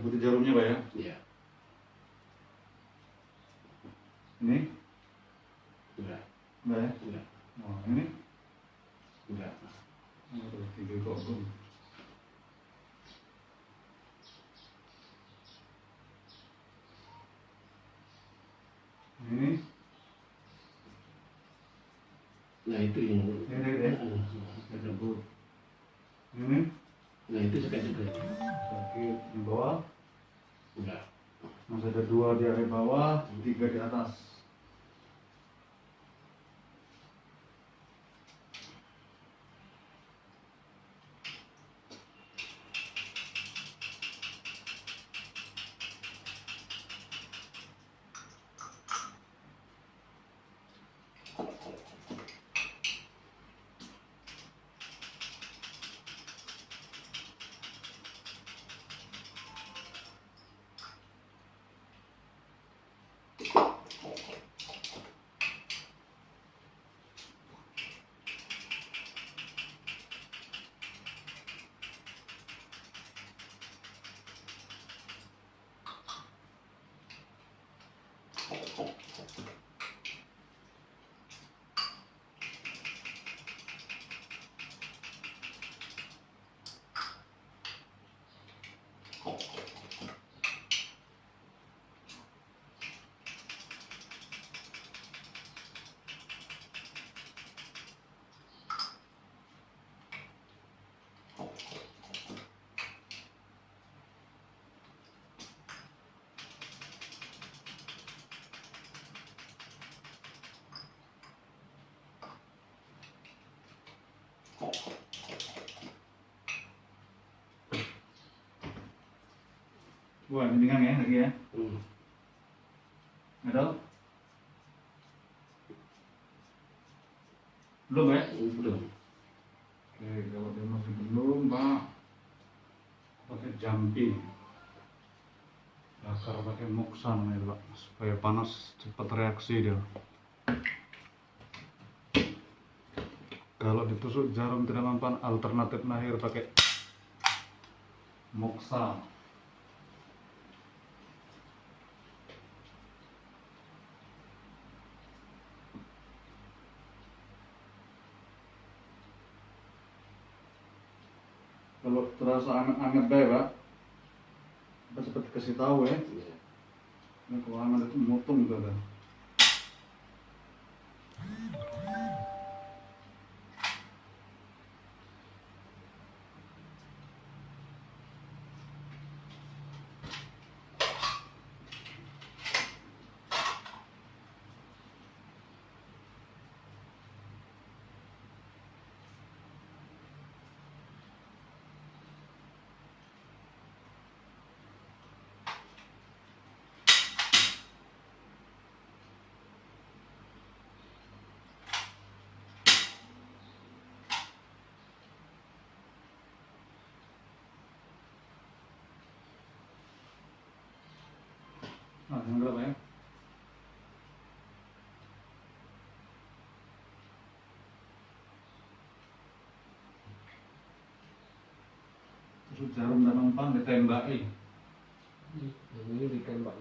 putih jarumnya Pak ya? Iya. Ini? Enggak. Enggak ya? Enggak. Oh, ini? Enggak. Oh, 3 kosong. Ini? Nah itu yang Tersebut. Ini? Nah itu sakit juga. Sakit di bawah. Enggak. Masih ada 2 di area bawah, 3 di atas. Wah, mendingan ya lagi ya? Ada? Belum ya? Belum. Oke, kalau dia masih belum, Pak, pakai jampi. Bakar pakai muksan ya, Pak, supaya panas cepat reaksi dia. Kalau ditusuk jarum tidak mempan, alternatif akhir pakai muksan. Kalau terasa anget-anget deh Pak, kita cepat kasih tahu ya. Ini kalau anget itu mutung tuh kan. Nah, yang berapa ya? Terus jarum dan umpan ditembaki. Ini ditembak.